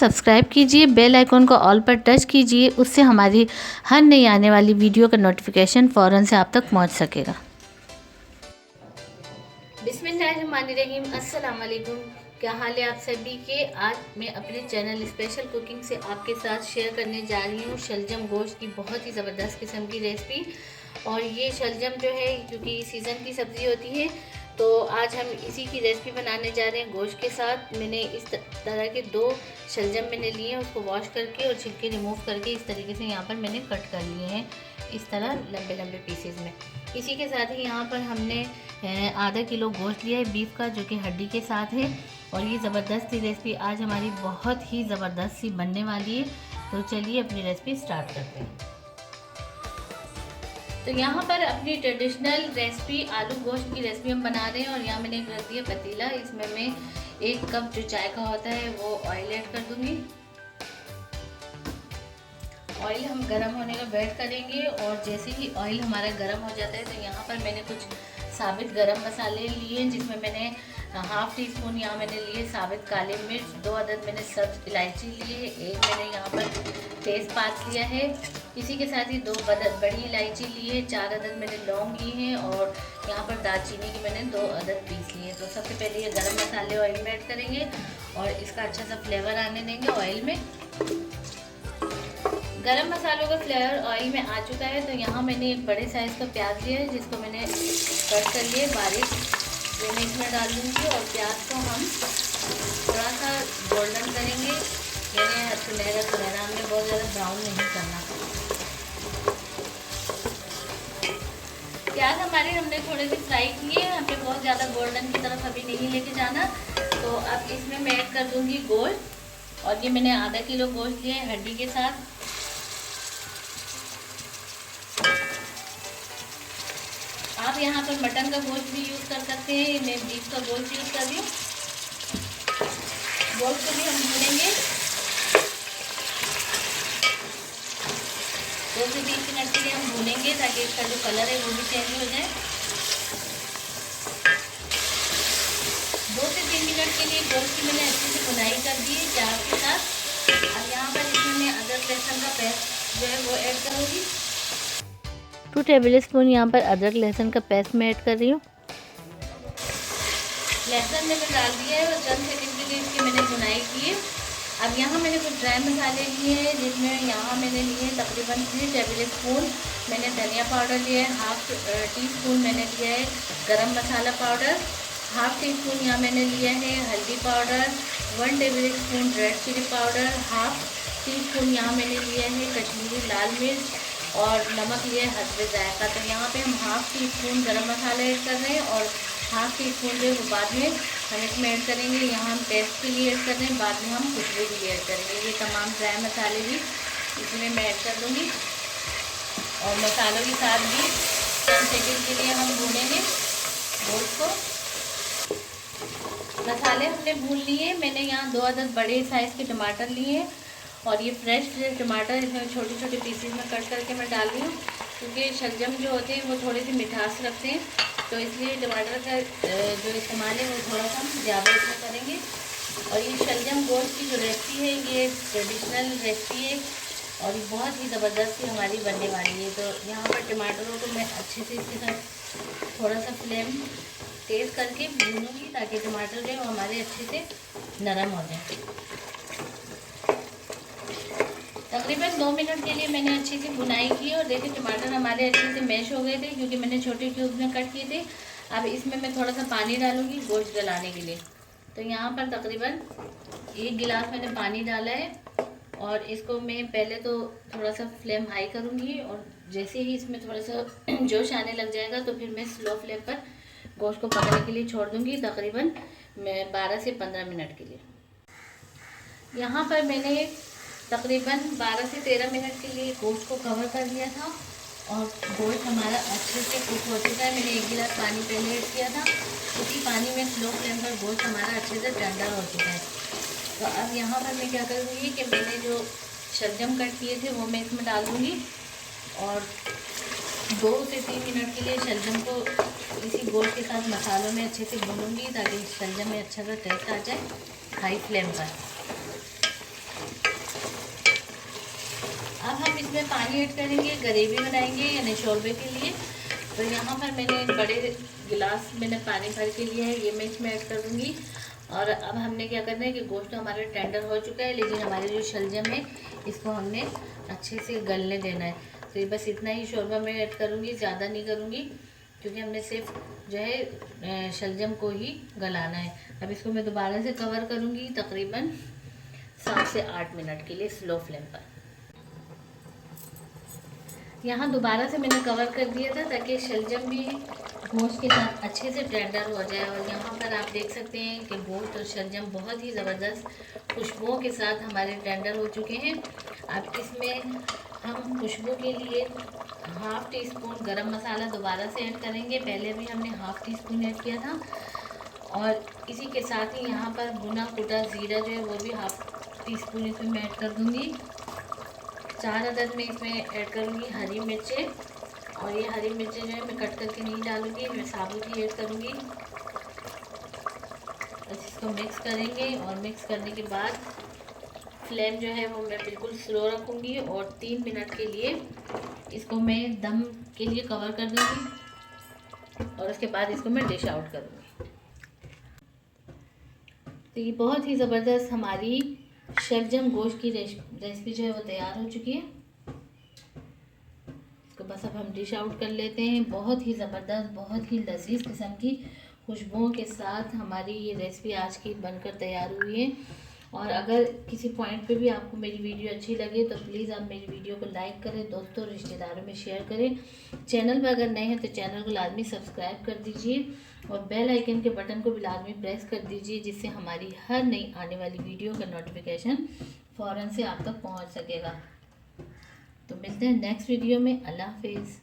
Subscribe कीजिए, bell icon को all पर टच कीजिए, उससे हमारी हर नई आने वाली वीडियो का नोटिफिकेशन फ़ौरन से आप तक पहुंच सकेगा। बिस्मिल्लाहिर्रहमानिर्रहीम, अस्सलाम वालेकुम। क्या हाल है आप सभी के। आज मैं अपने चैनल स्पेशल कुकिंग से आपके साथ शेयर करने जा रही हूँ शलजम गोश्त की बहुत ही ज़बरदस्त किस्म की रेसिपी। और ये शलजम जो है, क्योंकि सीज़न की सब्ज़ी होती है, तो आज हम इसी की रेसिपी बनाने जा रहे हैं गोश्त के साथ। मैंने इस तरह के 2 शलजम मैंने लिए हैं, उसको वॉश करके और छिलके रिमूव करके इस तरीके से यहाँ पर मैंने कट कर लिए हैं, इस तरह लंबे लंबे पीसेस में। इसी के साथ ही यहाँ पर हमने आधा किलो गोश्त लिया है बीफ का, जो कि हड्डी के साथ है। और ये ज़बरदस्त सी रेसिपी आज हमारी बहुत ही ज़बरदस्त सी बनने वाली है। तो चलिए अपनी रेसिपी स्टार्ट करते हैं। तो यहाँ पर अपनी ट्रेडिशनल रेसिपी आलू गोश्त की रेसिपी हम बना रहे हैं। और यहाँ मैंने रख दिया पतीला, इसमें मैं 1 कप जो चाय का होता है वो ऑयल ऐड कर दूँगी। ऑयल हम गरम होने का वेट करेंगे, और जैसे ही ऑयल हमारा गरम हो जाता है तो यहाँ पर मैंने कुछ साबित गरम मसाले लिए, जिसमें मैंने हाफ़ टी स्पून यहाँ मैंने लिए साबित काले मिर्च, 2 अदद मैंने सब्ज इलायची लिए, 1 मैंने यहाँ पर तेज़पात लिया है। इसी के साथ ही 2 बड़ी इलायची लिए, 4 अदद मैंने लौंग लिए हैं, और यहाँ पर दालचीनी की मैंने 2 अदद पीस लिए। तो सबसे पहले ये गरम मसाले ऑयल में ऐड करेंगे और इसका अच्छा सा फ्लेवर आने देंगे ऑयल में। गरम मसालों का फ्लेवर ऑयल में आ चुका है, तो यहाँ मैंने एक बड़े साइज़ का प्याज लिया है, जिसको मैंने कट कर लिए बारीक, वो मैं इसमें डाल दूँगी। और प्याज को हम थोड़ा सा गोल्डन करेंगे, यानी सुनहरा सुनहरा, हमें बहुत ज़्यादा ब्राउन नहीं करना। प्याज हमारे हमने थोड़े से फ्राई किए, हमें बहुत ज़्यादा गोल्डन की तरफ अभी नहीं लेके जाना। तो अब इसमें मैं ऐड कर दूँगी गोश्त, और ये मैंने आधा किलो गोश्त लिया है हड्डी के साथ। आप यहाँ पर मटन का गोश्त भी यूज़ कर सकते हैं, मैं बीफ का गोश्त यूज़ कर रही हूँ। गोश्त को भी हम भूनेंगे 2 से 3 मिनट के लिए हम भूनेंगे, ताकि इसका जो कलर है वो भी चेंज हो जाए। 2 से 3 मिनट के लिए गोश्त की मैंने अच्छे से भुनाई कर दी है प्याज के साथ। और यहाँ पर इसमें मैं अदरक लहसुन का पेस्ट जो है वो ऐड करूँगी। 2 टेबल स्पून यहाँ पर अदरक लहसुन का पेस्ट मैं ऐड कर रही हूँ। लहसुन मैंने डाल दिया है और चंद सेकंड के लिए इसकी मैंने भुनाई की है। अब यहाँ मैंने कुछ ड्राई मसाले लिए हैं, जिसमें यहाँ मैंने लिए तकरीबन 3 टेबल स्पून मैंने धनिया पाउडर लिया है, हाफ़ टी स्पून मैंने लिया है garam masala powder, half teaspoon यहाँ मैंने लिया है हल्दी powder, 1 tablespoon red chilli powder, half teaspoon यहाँ मैंने लिया है कश्मीरी लाल मिर्च, और नमक लिया है हस्बे जायका। तो यहाँ पे हम हाफ़ टी स्पून गरम मसाला ऐड कर रहे हैं, और हाफ़ टी स्पून जो है वो बाद में हम इसमें ऐड करेंगे। यहाँ हम टेस्ट के लिए ऐड कर रहे हैं, बाद में हम खुशबू के लिए ऐड करेंगे। ये तमाम ड्राई मसाले भी इसमें मैं ऐड कर दूँगी, और मसालों के साथ भी चंद सेकंड के लिए हम भूनेंगे गोश्त को। मसाले हमने भून लिए। मैंने यहाँ 2 अदद बड़े साइज़ के टमाटर लिए हैं, और ये फ्रेश टमाटर इसमें छोटे छोटे पीसेस में कट करके मैं डाल रही हूँ, क्योंकि शलजम जो होते हैं वो थोड़ी सी मिठास रखते हैं, तो इसलिए टमाटर का जो इस्तेमाल है वो थोड़ा सा हम ज़्यादा इसमें करेंगे। और ये शलजम गोश्त की जो रेसिपी है ये ट्रेडिशनल रेसिपी है, और ये बहुत ही ज़बरदस्त सी हमारी बनने वाली है। तो यहाँ पर टमाटरों को मैं अच्छे से इसके साथ थोड़ा सा फ्लेम तेज़ करके भूनूँगी, ताकि टमाटर जो है वो हमारे अच्छे से नरम हो जाए। तकरीबन 2 मिनट के लिए मैंने अच्छी सी भुनाई की, और देखिए टमाटर हमारे अच्छे से मैश हो गए थे, क्योंकि मैंने छोटे क्यूब्स में कट किए थे। अब इसमें मैं थोड़ा सा पानी डालूंगी गोश्त गलाने के लिए। तो यहाँ पर तकरीबन 1 गिलास मैंने पानी डाला है, और इसको मैं पहले तो थोड़ा सा फ्लेम हाई करूँगी, और जैसे ही इसमें थोड़ा सा जोश आने लग जाएगा तो फिर मैं स्लो फ्लेम पर गोश्त को पकने के लिए छोड़ दूँगी, तकरीबन मैं 12 से 15 मिनट के लिए। यहाँ पर मैंने तकरीबन 12 से 13 मिनट के लिए गोश्त को कवर कर दिया था, और गोश्त हमारा अच्छे से कुक हो चुका है। मैंने 1 गिलास पानी पहले ऐड किया था, उसी पानी में स्लो फ्लेम पर गोश्त हमारा अच्छे से टेंडर हो चुका है। तो अब यहाँ पर मैं क्या करूँगी कि मैंने जो शलजम कट किए थे वो मैं इसमें डाल दूँगी, और 2 से 3 मिनट के लिए शलजम को इसी गोश्त के साथ मसालों में अच्छे से भूनूँगी, ताकि शलजम में अच्छा सा टेस्ट आ जाए हाई फ्लेम पर। अब हम इसमें पानी ऐड करेंगे ग्रेवी बनाएंगे यानी शोरबे के लिए। तो यहाँ पर मैंने एक बड़े गिलास मैंने पानी भर के लिया है, ये मैं इसमें ऐड कर दूँगी। और अब हमने क्या करना है कि गोश्त तो हमारा टेंडर हो चुका है, लेकिन हमारे जो शलजम है इसको हमने अच्छे से गलने देना है। तो ये बस इतना ही शोरबा मैं ऐड करूँगी, ज़्यादा नहीं करूँगी, क्योंकि हमने सिर्फ जो है शलजम को ही गलाना है। अब इसको मैं दोबारा से कवर करूँगी तकरीबन 7 से 8 मिनट के लिए स्लो फ्लेम पर। यहाँ दोबारा से मैंने कवर कर दिया था ताकि शलजम भी गोश्त के साथ अच्छे से टेंडर हो जाए। और यहाँ पर आप देख सकते हैं कि गोश्त और शलजम बहुत ही ज़बरदस्त खुशबुओं के साथ हमारे टेंडर हो चुके हैं। अब इसमें हम खुशबू के लिए हाफ़ टी स्पून गरम मसाला दोबारा से ऐड करेंगे। पहले भी हमने हाफ़ टी स्पून ऐड किया था। और इसी के साथ ही यहाँ पर भुना कुटा ज़ीरा जो है वो भी हाफ़ टी स्पून इसमें मैं ऐड कर दूँगी। 4 अदद में इसमें ऐड करूँगी हरी मिर्चें। और ये हरी मिर्चें जो है मैं कट करके नहीं डालूँगी, मैं साबुत ही ऐड करूँगी। इसको मिक्स करेंगे और मिक्स करने के बाद फ्लेम जो है वो मैं बिल्कुल स्लो रखूँगी और 3 मिनट के लिए इसको मैं दम के लिए कवर कर दूँगी। और उसके बाद इसको मैं डिश आउट करूँगी। तो ये बहुत ही ज़बरदस्त हमारी शलजम गोश्त की रेसिपी जो है वो तैयार हो चुकी है। इसको बस अब हम डिश आउट कर लेते हैं। बहुत ही ज़बरदस्त, बहुत ही लजीज किस्म की खुशबुओं के साथ हमारी ये रेसिपी आज की बनकर तैयार हुई है। और अगर किसी पॉइंट पे भी आपको मेरी वीडियो अच्छी लगे तो प्लीज़ आप मेरी वीडियो को लाइक करें, दोस्तों रिश्तेदारों में शेयर करें। चैनल पर अगर नए हैं तो चैनल को लाजमी सब्सक्राइब कर दीजिए और बेल आइकन के बटन को भी लाजमी प्रेस कर दीजिए, जिससे हमारी हर नई आने वाली वीडियो का नोटिफिकेशन फ़ौरन से आप तक पहुंच सकेगा। तो मिलते हैं नेक्स्ट वीडियो में। अल्लाह हाफिज़।